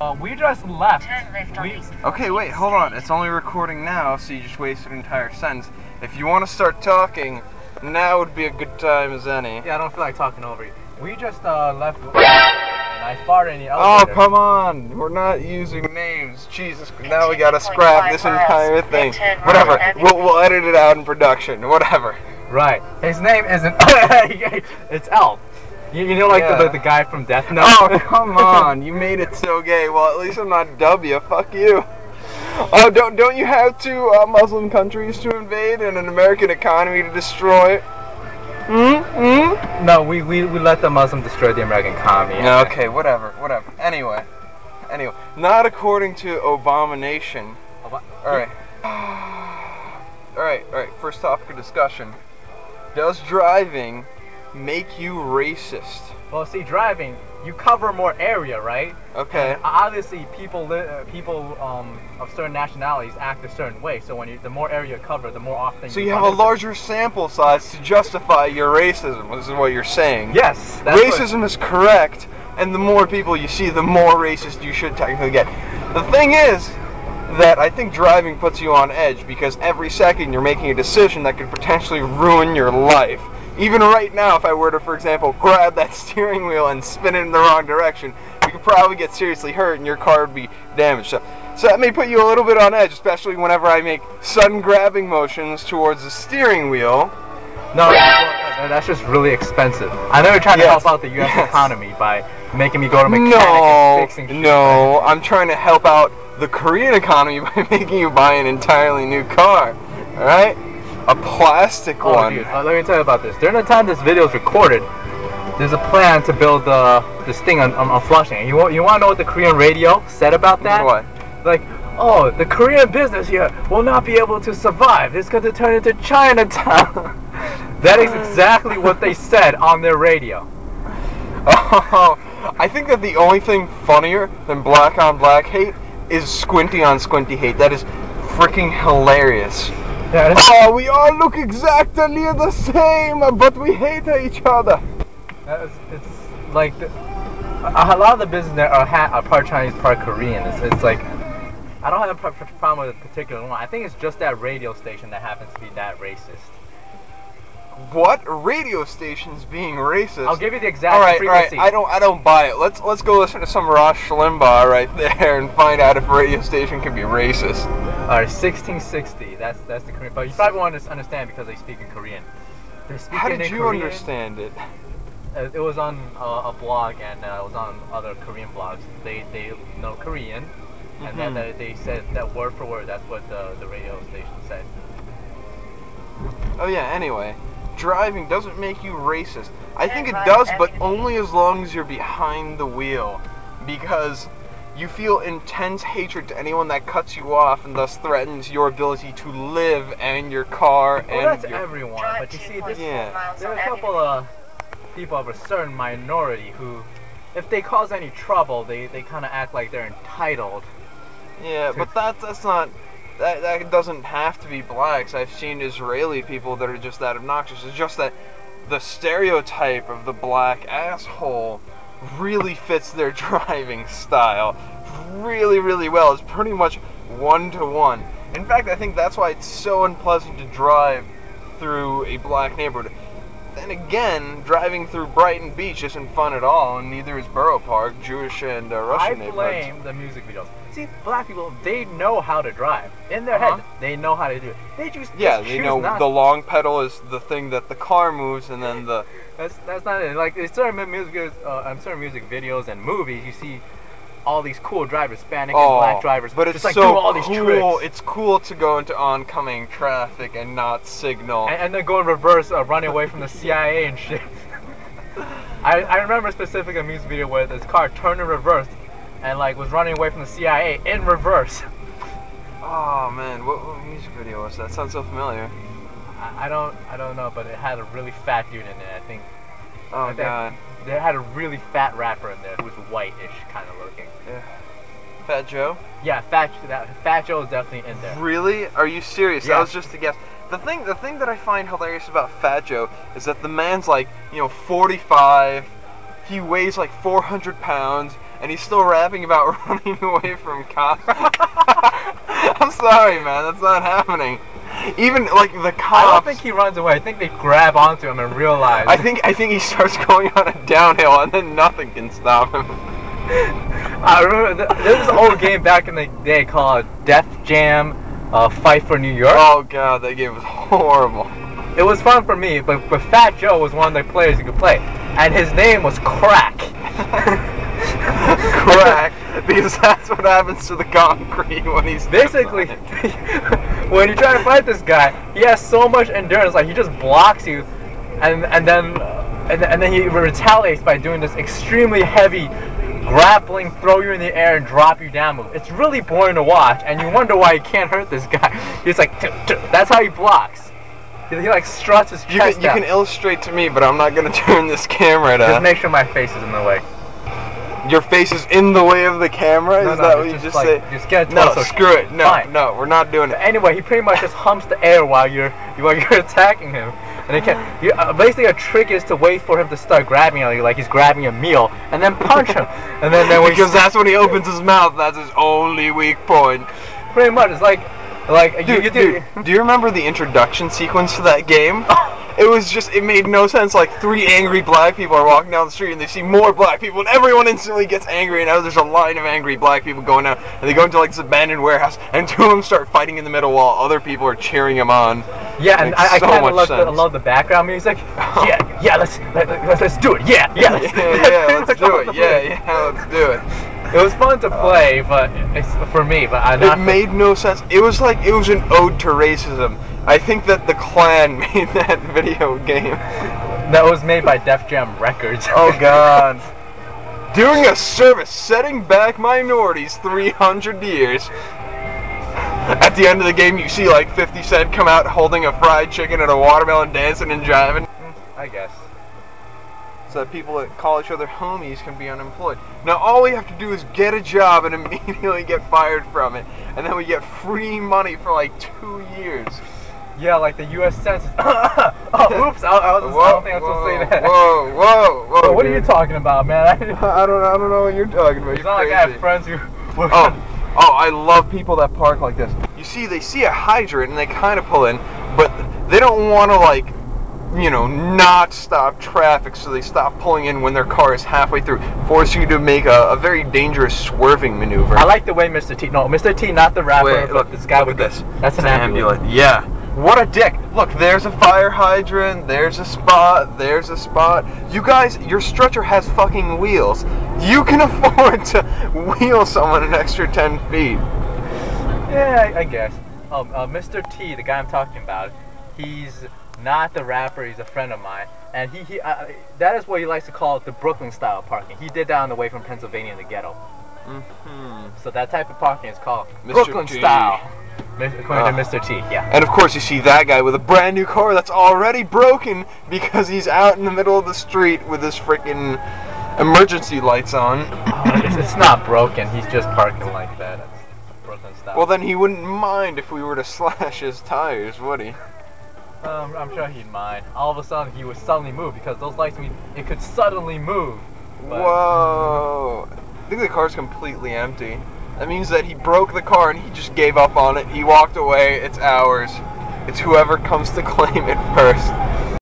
We just left. Okay, wait, hold on. It's only recording now, so you just wasted an entire sentence. If you want to start talking, now would be a good time as any. Yeah, I don't feel like talking over you. We just left, and I farted in the elevator. Oh, come on. We're not using names. Jesus, now we gotta scrap this entire thing. Whatever. We'll edit it out in production. Whatever. Right. His name isn't... It's Elf. You know, like the guy from Death Note? Oh, come on. You made it so gay. Well, at least I'm not W. Fuck you. Oh, don't you have two Muslim countries to invade and an American economy to destroy? No, we let the Muslim destroy the American economy. No, okay, whatever. Anyway, not according to Abomination. Alright. Alright, first topic of discussion. Does driving make you racist? Well, see, driving, you cover more area, right? Okay. And obviously, people of certain nationalities act a certain way. So when the more area you cover, the more often. So you have a larger sample size to justify your racism. This is what you're saying. Yes. Racism is correct, and the more people you see, the more racist you should technically get. The thing is that I think driving puts you on edge because every second you're making a decision that could potentially ruin your life. Even right now, if I were to, for example, grab that steering wheel and spin it in the wrong direction, you could probably get seriously hurt and your car would be damaged. So that may put you a little bit on edge, especially whenever I make sudden grabbing motions towards the steering wheel. No, that's just really expensive. I know you're trying to help out the U.S. economy by making me go to a mechanic and fixing shit. No, I'm trying to help out the Korean economy by making you buy an entirely new car. Alright? A plastic one. Dude, let me tell you about this. During the time this video is recorded, there's a plan to build this thing on Flushing. And you want to know what the Korean radio said about that? What? Like, oh, the Korean business here will not be able to survive. It's going to turn into Chinatown. That is exactly what they said on their radio. Oh, I think that the only thing funnier than black on black hate is squinty on squinty hate. That is freaking hilarious. Yeah, oh, we all look exactly the same, but we hate each other. It's like a lot of the business there are part Chinese, part Korean. It's like I don't have a problem with a particular one. I think it's just that radio station that happens to be that racist. What? Radio stations being racist? I'll give you the exact frequency. Alright, I don't buy it. Let's go listen to some Rush Limbaugh right there and find out if a radio station can be racist. Alright, 1660. That's the Korean. But you probably won't understand because they speak in Korean. How did you understand it? It was on a blog and it was on other Korean blogs. They know Korean, and then they said that word for word. That's what the radio station said. Oh yeah. Anyway. Driving doesn't make you racist. I think it does, but only as long as you're behind the wheel. Because you feel intense hatred to anyone that cuts you off and thus threatens your ability to live and your car and that's everyone, but you see, there are a couple of people of a certain minority who, if they cause any trouble, they kind of act like they're entitled. Yeah, but that's not... That doesn't have to be blacks. I've seen Israeli people that are just that obnoxious. It's just that the stereotype of the black asshole really fits their driving style really, really well. It's pretty much one-to-one. In fact, I think that's why it's so unpleasant to drive through a black neighborhood. Then again, driving through Brighton Beach isn't fun at all, and neither is Borough Park, Jewish and Russian neighborhoods. I blame the music videos. See, black people, they know how to drive. In their head, they know how to do it. They know the long pedal is the thing that the car moves, and then the... That's not it. Like, in certain music videos and movies, you see all these cool drivers, Hispanic and black drivers, but it's just so do all these tricks. It's cool to go into oncoming traffic and not signal. And then go in reverse, running away from the CIA and shit. I remember specifically a music video where this car turned in reverse and like was running away from the CIA in reverse. Oh man, what music video was that? Sounds so familiar. I don't know, but it had a really fat dude in it. I think. Oh god. They had a really fat rapper in there who was white-ish kind of looking. Yeah. Fat Joe? Yeah, Fat Joe is definitely in there. Really? Are you serious? Yeah. That was just a guess. The thing that I find hilarious about Fat Joe is that the man's like, 45. He weighs like 400 pounds. and he's still rapping about running away from cops. I'm sorry, man, that's not happening. Even like the cops. I don't think he runs away. I think they grab onto him and realize. I think he starts going on a downhill, and then nothing can stop him. I remember there was an old game back in the day called Def Jam Fight for New York. Oh god, that game was horrible. It was fun for me, but Fat Joe was one of the players who could play, and his name was Crack. Crack, because that's what happens to the concrete when he's basically when you try to fight this guy, he has so much endurance, like he just blocks you, and then he retaliates by doing this extremely heavy grappling, throw you in the air and drop you down move. It's really boring to watch, and you wonder why he can't hurt this guy. He's like, that's how he blocks. He like struts his chest You can illustrate to me, but I'm not gonna turn this camera down. Just make sure my face is in the way. Your face is in the way of the camera? No, is no, that what you just like, say? Just get no, screw it. No, Fine. no, we're not doing it. But anyway, he pretty much just humps the air while you're attacking him, and he can't. Basically, a trick is to wait for him to start grabbing you, like he's grabbing a meal, and then punch him, and then when because that's when he opens his mouth. That's his only weak point. Pretty much, it's like Dude, do you remember the introduction sequence to that game? It was just, it made no sense. Like 3 angry black people are walking down the street and they see more black people and everyone instantly gets angry, and now there's a line of angry black people going down, and they go into like this abandoned warehouse and 2 of them start fighting in the middle while other people are cheering them on. Yeah, and I kind of love the background music. Yeah, let's do it. Yeah, let's do it. Yeah, let's do it. It was fun to play, but it's for me. But it made no sense. It was like it was an ode to racism. I think that the Klan made that video game. That was made by Def Jam Records. Oh God. Doing a service, setting back minorities 300 years. At the end of the game, you see like 50 Cent come out holding a fried chicken and a watermelon, dancing and jiving. I guess. So that people that call each other homies can be unemployed. Now all we have to do is get a job and immediately get fired from it, and then we get free money for like 2 years. Yeah, like the U.S. Census. Oh, oops! I don't think I was supposed to say that. Whoa! What are you talking about, man? I don't know what you're talking about. It's not like I have friends who. Oh, I love people that park like this. You see, they see a hydrant and they kind of pull in, but they don't want to like, not stop traffic, so they stop pulling in when their car is halfway through, forcing you to make a very dangerous swerving maneuver. I like the way Mr. T. No, Mr. T, not the rapper. Wait, look, this guy with this. That's an ambulance. Yeah. What a dick. Look, there's a fire hydrant, there's a spot. You guys, your stretcher has fucking wheels. You can afford to wheel someone an extra 10 feet. Yeah, I guess. Mr. T, the guy I'm talking about, he's not the rapper, he's a friend of mine. And that is what he likes to call the Brooklyn style parking. He did that on the way from Pennsylvania in the ghetto. So that type of parking is called Brooklyn style. According to Mr. T, yeah. And of course you see that guy with a brand new car that's already broken because he's out in the middle of the street with his freaking emergency lights on. It's not broken, he's just parking like that. That's Brooklyn style. Well, then he wouldn't mind if we were to slash his tires, would he? I'm sure he'd mind. All of a sudden he would suddenly move, because those lights mean it could suddenly move. Whoa. I think the car's completely empty. That means that he broke the car and he just gave up on it. He walked away. It's ours. It's whoever comes to claim it first.